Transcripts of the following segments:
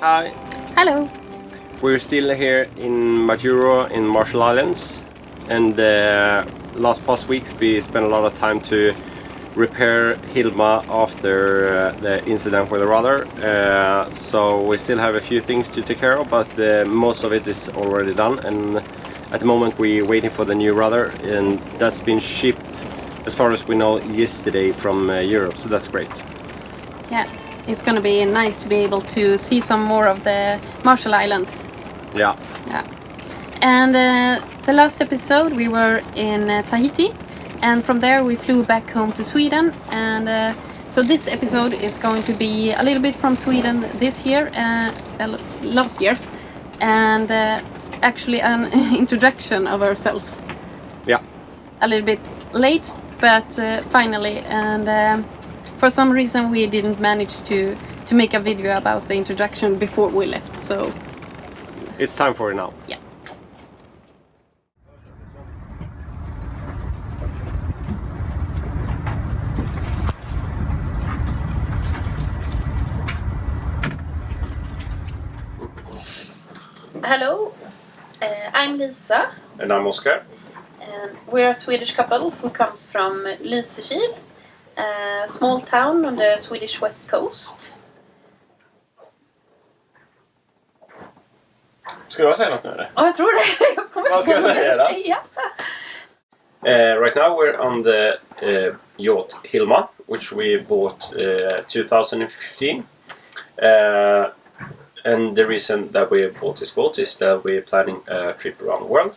Hi. Hello. We're still here in Majuro in Marshall Islands, and last past weeks we spent a lot of time to repair Hilma after the incident with the rudder. So we still have a few things to take care of, but most of it is already done, and at the moment we're waiting for the new rudder, and that's been shipped, as far as we know, yesterday from Europe, so that's great. Yeah, it's gonna be nice to be able to see some more of the Marshall Islands. Yeah. Yeah. And the last episode we were in Tahiti, and from there we flew back home to Sweden, and so this episode is going to be a little bit from Sweden this year, last year, and actually an introduction of ourselves. Yeah. A little bit late, but finally, and for some reason we didn't manage to make a video about the introduction before we left, so it's time for it now. Yeah. Hello, I'm Lisa. And I'm Oskar. And we're a Swedish couple who comes from Lysekil, a small town on the Swedish west coast. Ska jag säga något nu eller? Ja, jag tror det. Jag kommer Vad ska jag säga då? Ja. Right now we're on the yacht Hilma, which we bought 2015. And the reason that we bought this boat is that we're planning a trip around the world.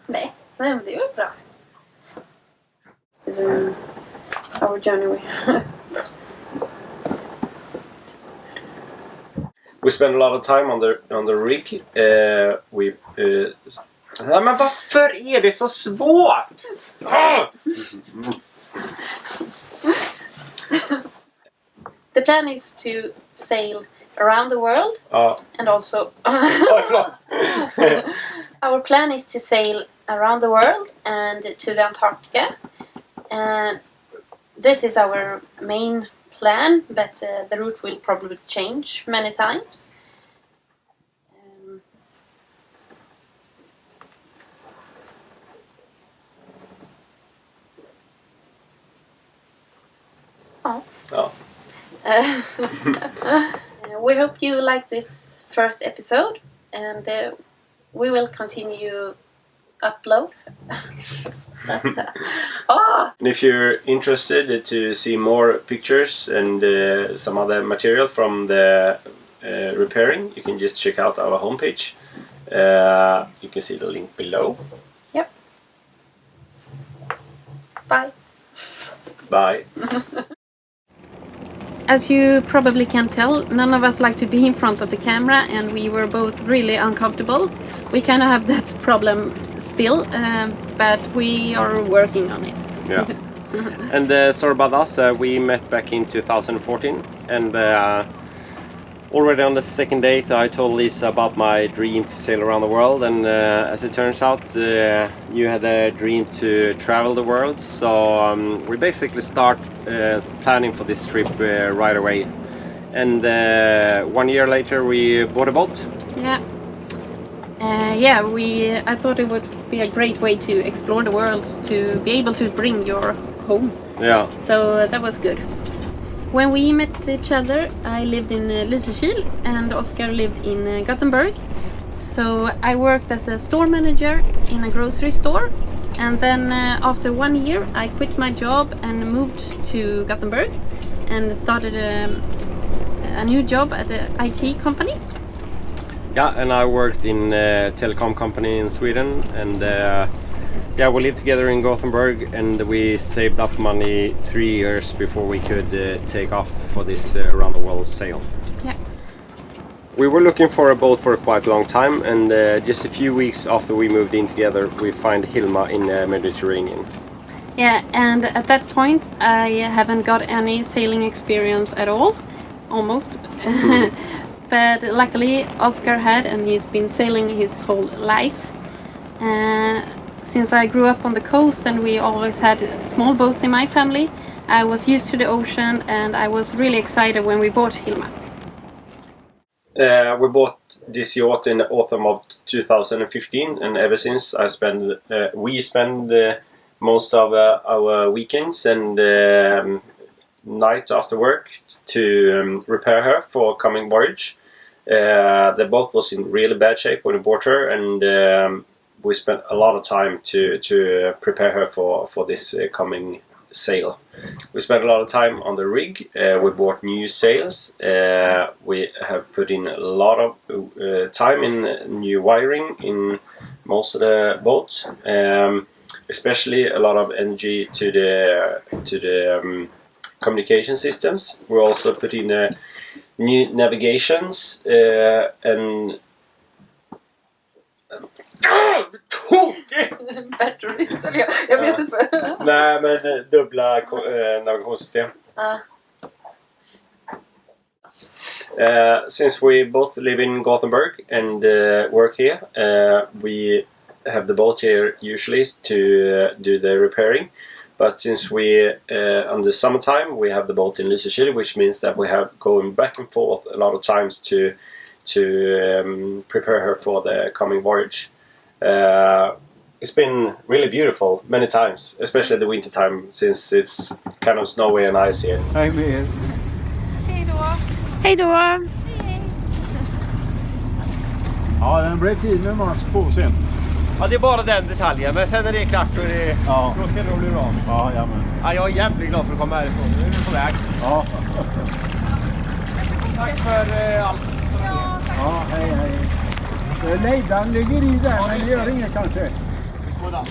Nej, men det är ju bra. Our journey. We spend a lot of time on the rig. Men varför är det så svårt? The plan is to sail around the world, and also our plan is to sail around the world and to the Antarctica, and this is our main plan, but the route will probably change many times. We hope you like this first episode, and we will continue upload. And if you're interested to see more pictures and some other material from the repairing, you can just check out our homepage. You can see the link below. Yep. Bye. Bye. As you probably can tell, none of us like to be in front of the camera, and we were both really uncomfortable. We kind of have that problem still, but we are working on it. Yeah. And sorry about us, we met back in 2014, and already on the second date I told Lisa about my dream to sail around the world, and as it turns out you had a dream to travel the world, so we basically start planning for this trip right away, and 1 year later we bought a boat. Yeah. I thought it would be a great way to explore the world, to be able to bring your home. Yeah. So that was good. When we met each other, I lived in Lysekil and Oskar lived in Gothenburg. So I worked as a store manager in a grocery store, and then after 1 year I quit my job and moved to Gothenburg and started a new job at an IT company. Yeah, and I worked in a telecom company in Sweden, and we lived together in Gothenburg, and we saved up money 3 years before we could take off for this around the world sail. Yeah. We were looking for a boat for quite a long time, and just a few weeks after we moved in together we find Hilma in the Mediterranean. Yeah, and at that point I haven't got any sailing experience at all, almost. But luckily Oskar had, and he's been sailing his whole life. Since I grew up on the coast and we always had small boats in my family, I was used to the ocean, and I was really excited when we bought Hilma. We bought this yacht in the autumn of 2015, and ever since we spend most of our weekends and night after work to repair her for coming voyage. The boat was in really bad shape when we bought her, and we spent a lot of time to prepare her for this coming sail. We spent a lot of time on the rig. We bought new sails. We have put in a lot of time in new wiring in most of the boats, especially a lot of energy to the communication systems. We also put in new navigations and Batteries, eller jag vet inte vad. Nej, men dubbla navigationssystem. Since we both live in Gothenburg and work here, we have the boat here usually to do the repairing. But since we on the summertime we have the boat in Lysekil, which means that we have going back and forth a lot of times to prepare her for the coming voyage. It's been really beautiful many times, especially the winter time, since it's kind of snowy and icy. Hej med er. Hej då. Hej då! Ja, den blev fin med mars på sen. Ja, det är bara den detaljen, men sen är det klart och då ska det bli bra. Ja, jamen. Ja, jag är jävligt glad för att komma härifrån. Nu är vi på väg. Ja. Tack för allt. Ja, hej, hej. Lejdan ligger i där, men det gör inget kanske. Goddag.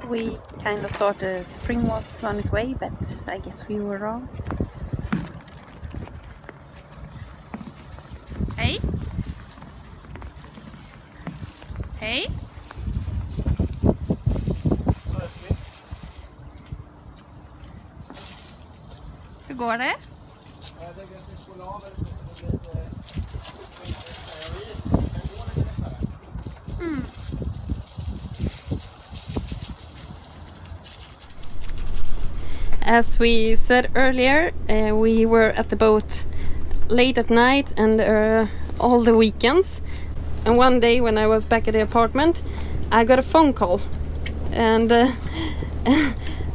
We kind of thought the spring was on its way, but I guess we were wrong. Hej! Hej! Hur går det? As we said earlier, we were at the boat late at night and all the weekends. And one day when I was back at the apartment, I got a phone call, and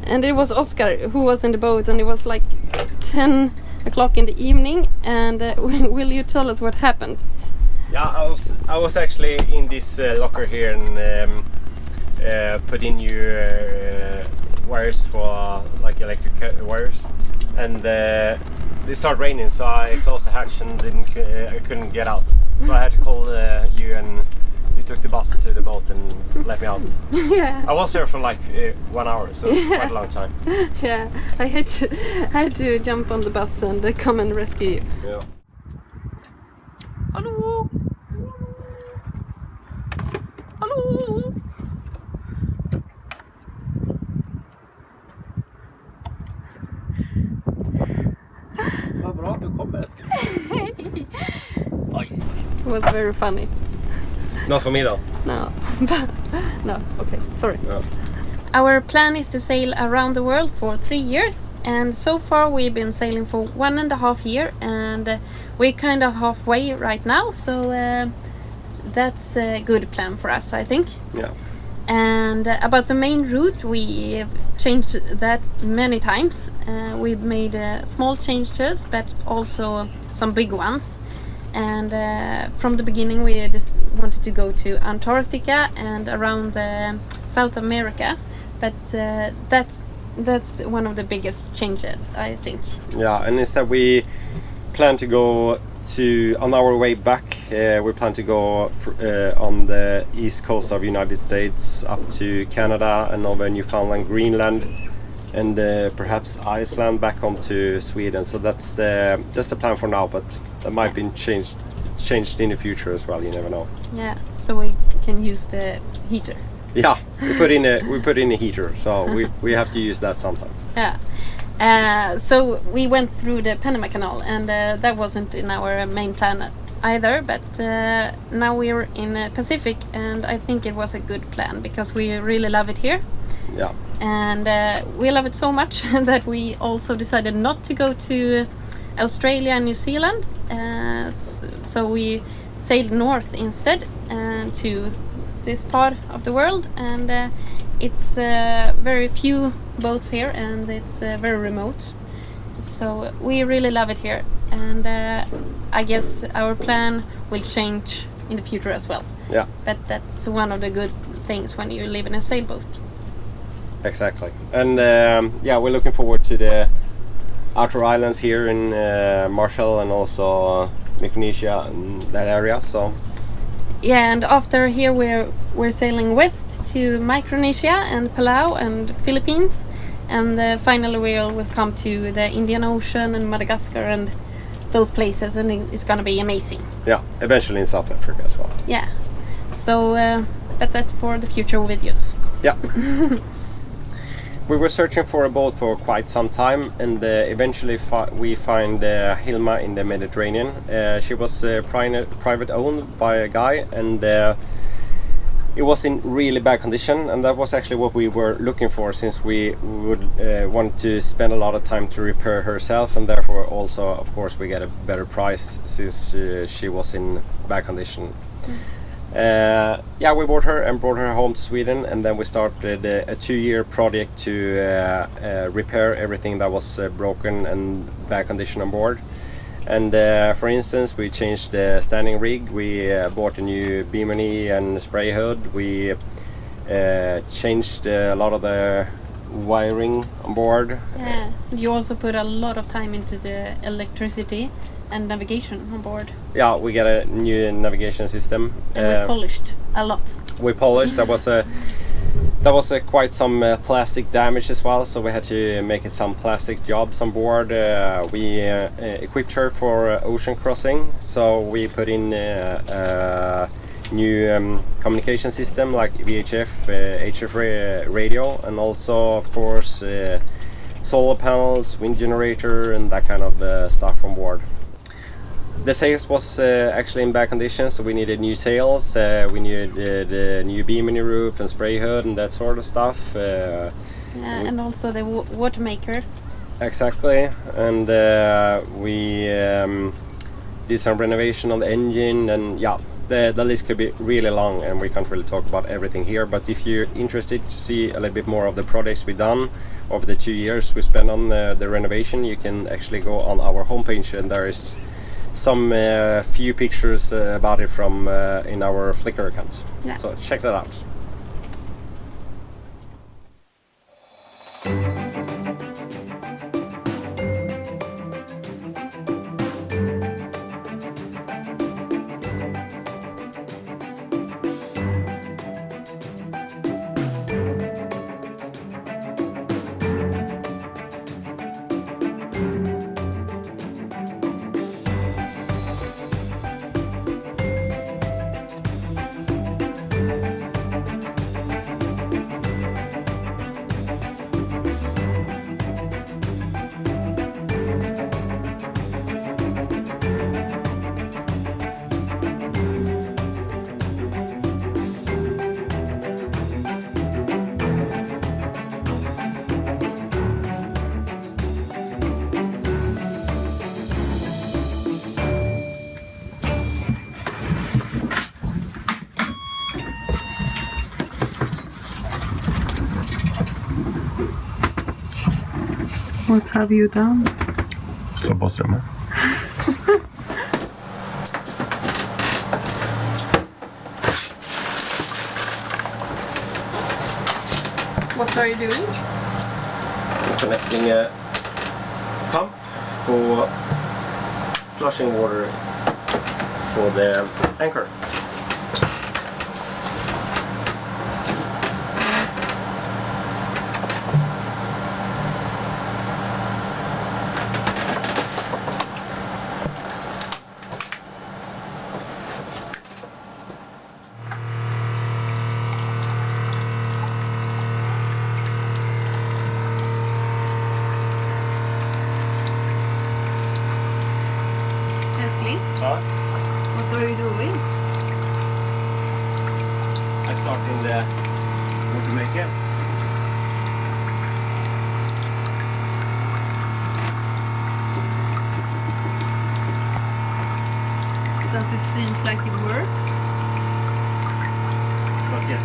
and it was Oscar who was in the boat, and it was like 10 o'clock in the evening. And will you tell us what happened? Yeah, I was actually in this locker here and put in new wires for like electric wires, and it started raining, so I closed the hatch and I couldn't get out, so I had to call you, and you took the bus to the boat and let me out. Yeah. I was there for like 1 hour, so it's quite a long time. Yeah, I had to jump on the bus and come and rescue you. Yeah. Hallå! Hallå! Vad bra att du kommer. It was very funny. Not for me though. No, no. Okay, sorry. No. Our plan is to sail around the world for 3 years, and so far we've been sailing for 1.5 years, and we're kind of halfway right now, so that's a good plan for us, I think. Yeah. And about the main route, we've changed that many times. We've made small changes, but also some big ones. And from the beginning, we just wanted to go to Antarctica and around South America. But that's one of the biggest changes, I think. Yeah, and instead we plan to go on our way back. We plan to go on the east coast of United States up to Canada and over Newfoundland, Greenland, and perhaps Iceland back home to Sweden. So that's the plan for now, but that might be changed changed in the future as well. You never know. Yeah, so we can use the heater. Yeah, we put in a heater, so we have to use that sometime. Yeah. So we went through the Panama Canal, and that wasn't in our main plan either. But now we're in Pacific, and I think it was a good plan because we really love it here. Yeah. And we love it so much that we also decided not to go to Australia and New Zealand. So we sailed north instead to this part of the world, and it's very few boats here, and it's very remote. So we really love it here, and I guess our plan will change in the future as well. Yeah. But that's one of the good things when you live in a sailboat. Exactly. And yeah, we're looking forward to the outer islands here in Marshall and also Micronesia and that area. So yeah, and after here we're sailing west to Micronesia and Palau and Philippines, and finally we'll come to the Indian Ocean and Madagascar and those places, and it's gonna be amazing. Yeah, eventually in South Africa as well. Yeah. So but that's for the future videos. Yeah. We were searching for a boat for quite some time, and eventually we find Hilma in the Mediterranean. She was private owned by a guy, and it was in really bad condition, and that was actually what we were looking for, since we would want to spend a lot of time to repair herself, and therefore also of course we get a better price since she was in bad condition. Yeah, we bought her and brought her home to Sweden, and then we started a 2-year project to repair everything that was broken and bad condition on board. And for instance, we changed the standing rig, we bought a new bimini and spray hood, we changed a lot of the wiring on board. Yeah, you also put a lot of time into the electricity and navigation on board. Yeah, we got a new navigation system. And we polished a lot. We polished. That was quite some plastic damage as well, so we had to make it some plastic jobs on board. We equipped her for ocean crossing, so we put in a new communication system like VHF, HF radio, and also of course solar panels, wind generator, and that kind of stuff on board. The sails was actually in bad condition, so we needed new sails, we needed a new beam in the roof and spray hood and that sort of stuff. And also the water maker. Exactly, and we did some renovation on the engine, and yeah, the list could be really long and we can't really talk about everything here, but if you're interested to see a little bit more of the projects we've done over the 2 years we spent on the renovation, you can actually go on our homepage, and there is some few pictures about it from in our Flickr account. Yeah. So check that out. What have you done? Slå på strömmen. What are you doing? Connecting a pump for flushing water for the anchor. in the water maker. Does it seem like it works? Not yet.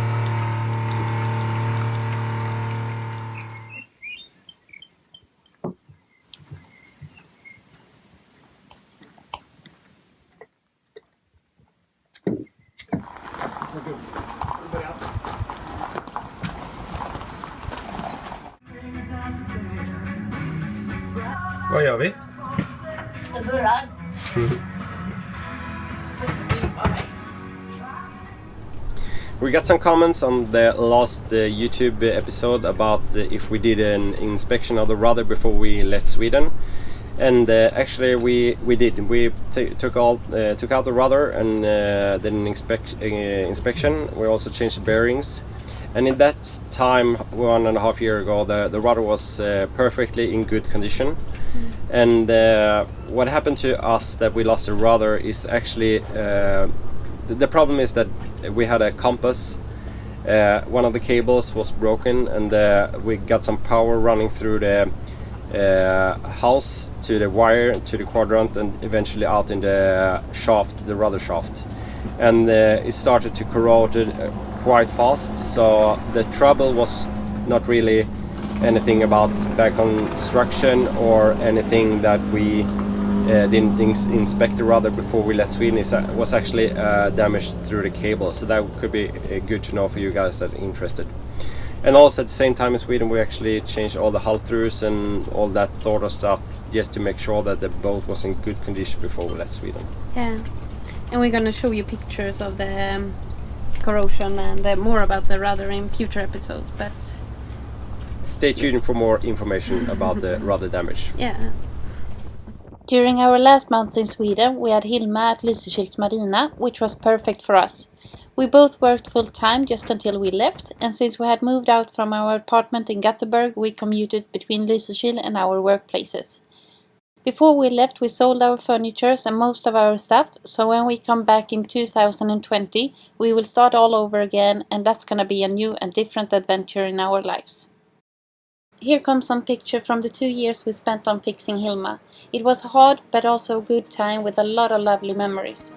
Vad gör vi? Det burrar. We got some comments on the last YouTube episode about if we did an inspection of the rudder before we left Sweden, and actually we did. We took out the rudder and did an inspection. We also changed the bearings, and in that time, 1.5 years ago, the rudder was perfectly in good condition. And what happened to us that we lost the rudder is actually the problem is that we had a compass. One of the cables was broken, and we got some power running through the house to the wire to the quadrant and eventually out in the shaft, the rudder shaft, and it started to corrode quite fast. So the trouble was not really anything about back construction or anything that we didn't inspect the rudder before we left Sweden. It was actually damaged through the cable, so that could be good to know for you guys that are interested. And also at the same time in Sweden we actually changed all the hull throughs and all that sort of stuff just to make sure that the boat was in good condition before we left Sweden. Yeah, and we're gonna show you pictures of the corrosion and more about the rudder in future episodes, but stay tuned for more information about the rudder damage. yeah. During our last month in Sweden, we had Hilma at Lysekils Marina, which was perfect for us. We both worked full time just until we left, and since we had moved out from our apartment in Gothenburg, we commuted between Lysekil and our workplaces. Before we left, we sold our furniture and most of our stuff, so when we come back in 2020, we will start all over again, and that's gonna be a new and different adventure in our lives. Here comes some picture from the 2 years we spent on fixing Hilma. It was a hard but also a good time with a lot of lovely memories.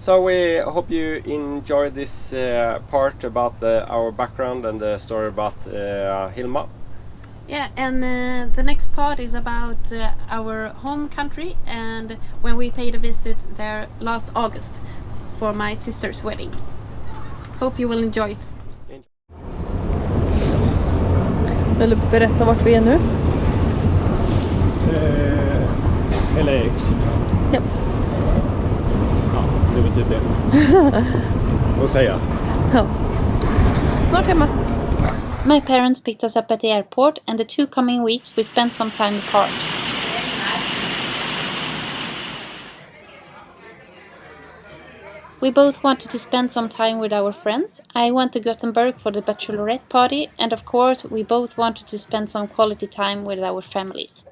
So we hope you enjoyed this part about our background and the story about Hilma. Yeah, and the next part is about our home country and when we paid a visit there last August for my sister's wedding. Hope you will enjoy it. Eller berätta vart vi är nu. LAX. Ja. Ja, det betyder det. Vad säger jag? Ja. Snart hemma. My parents picked us up at the airport, and the 2 coming weeks we spent some time apart. We both wanted to spend some time with our friends. I went to Gothenburg for the bachelorette party, and of course we both wanted to spend some quality time with our families.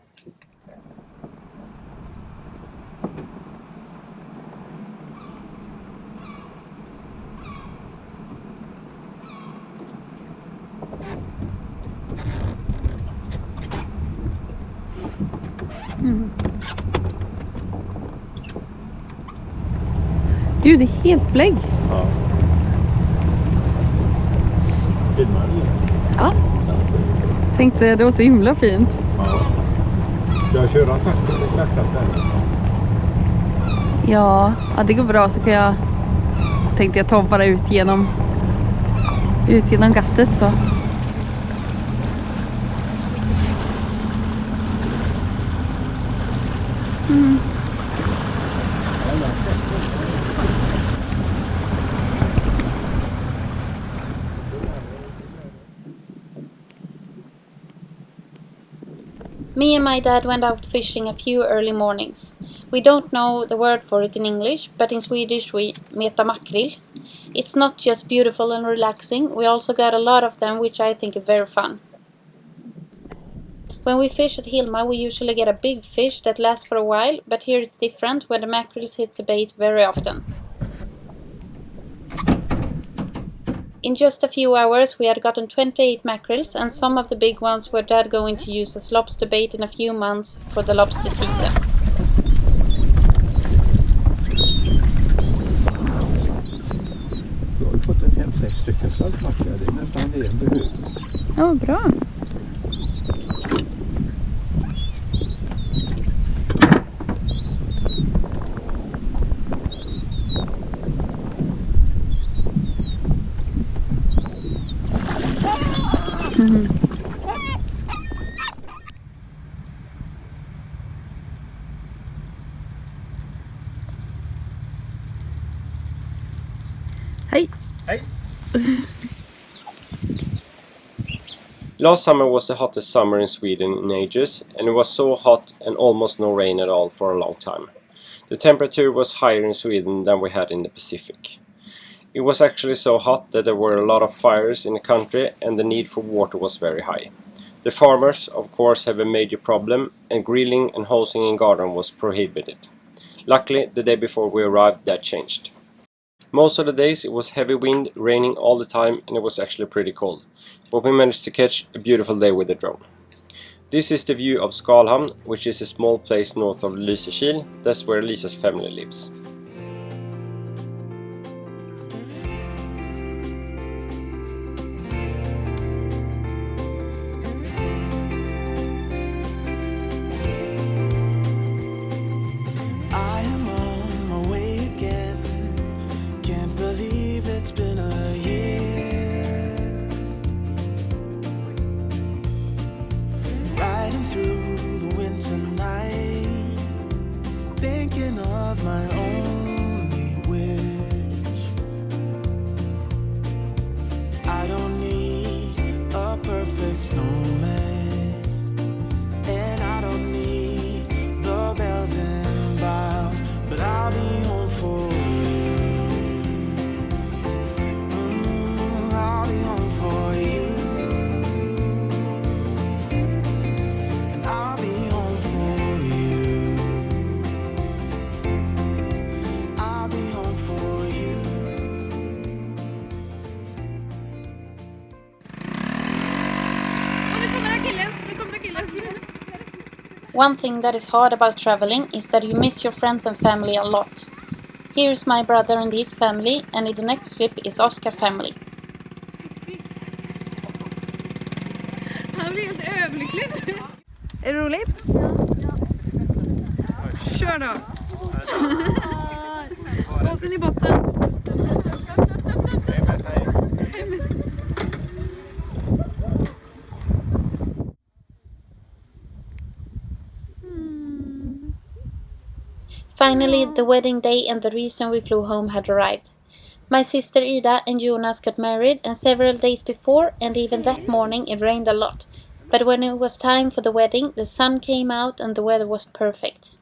Gud, det är helt blägg. Ja. Filmar du? Ja. Tänkte det var så himla fint. Ja. Jag kör sakta stället. Ja, det går bra, så kan jag tänkte jag ta bara ut genom gattet så. Me and my dad went out fishing a few early mornings. We don't know the word for it in English, but in Swedish we meta makrill. It's not just beautiful and relaxing, we also got a lot of them, which I think is very fun. When we fish at Hilma we usually get a big fish that lasts for a while, but here it's different when the mackerels hit the bait very often. In just a few hours we had gotten 28 mackerels, and some of the big ones were Dad going to use as lobster bait in a few months for the lobster season. Du har ju fått en 5-6 stycken saltmackor, det är nästan det du behöver. Ja, bra. Hej. Hej. Last summer was the hottest summer in Sweden in ages, and it was so hot and almost no rain at all for a long time. The temperature was higher in Sweden than we had in the Pacific. It was actually so hot that there were a lot of fires in the country and the need for water was very high. The farmers, of course, have a major problem, and grilling and hosing in garden was prohibited. Luckily, the day before we arrived, that changed. Most of the days it was heavy wind, raining all the time, and it was actually pretty cold. But we managed to catch a beautiful day with the drone. This is the view of Skalhamn, which is a small place north of Lysekil. That's where Lisa's family lives. I am on my way again. Can't believe it's been a year. Riding through the winter night, thinking of my only wish. I don't need a perfect snowman, and I don't need the bells and boughs, but I'll be home for you. I'll be home for you, and I'll be home for you. I'll be home for you. One thing that is hard about traveling is that you miss your friends and family a lot. Here is my brother and his family, and in the next trip is Oscar family. Han blir helt överlycklig. Är det roligt? Kör då. Gåsen i botten. Finally, the wedding day and the reason we flew home had arrived. My sister Ida and Jonas got married, and several days before and even that morning it rained a lot. But when it was time for the wedding, the sun came out and the weather was perfect.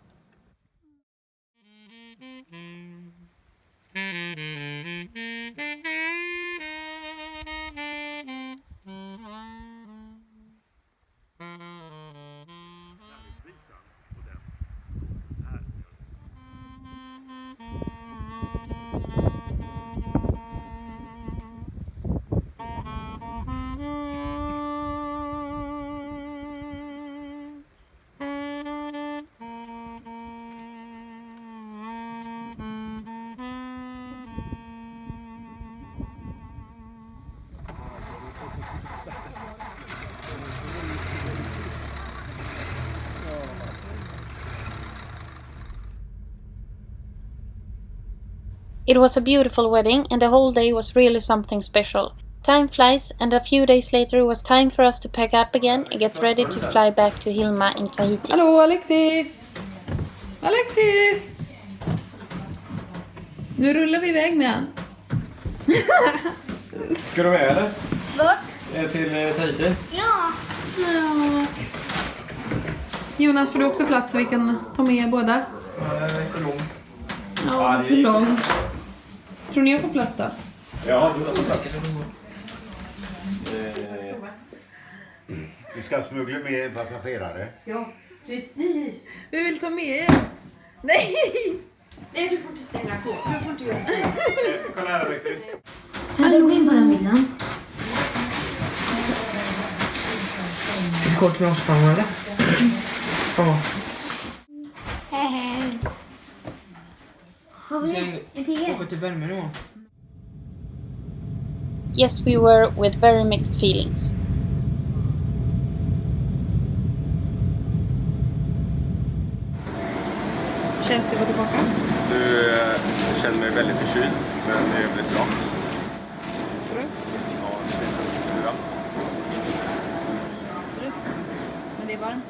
It was a beautiful wedding and the whole day was really something special. Time flies, and a few days later it was time for us to pack up again and get ready to fly back to Hilma in Tahiti. Hallå Alexis! Alexis! Nu rullar vi iväg med han. Ska du med eller? Vart? Till Tahiti? Ja. Jonas, får du också plats så vi kan ta med er båda? För lång. Ja, för lång. Tror ni jag får plats då? Ja, du får plats. Vi ska smuggla med en passagerare. Ja, precis. Vi vill ta med er. Nej! Nej, du får inte stänga så. Du får inte göra det. Kolla här Alexis. Kan du gå in på den bilden? Vi ska åka med oss fram eller? Ja. Har vi en till er? Åka till värme nu. Yes, we were with very mixed feelings. Känns det att vara tillbaka? Du känner mig väldigt förkyld, men det är väldigt bra. Tror du? Ja, det är bra. Absolut. Men det är varmt.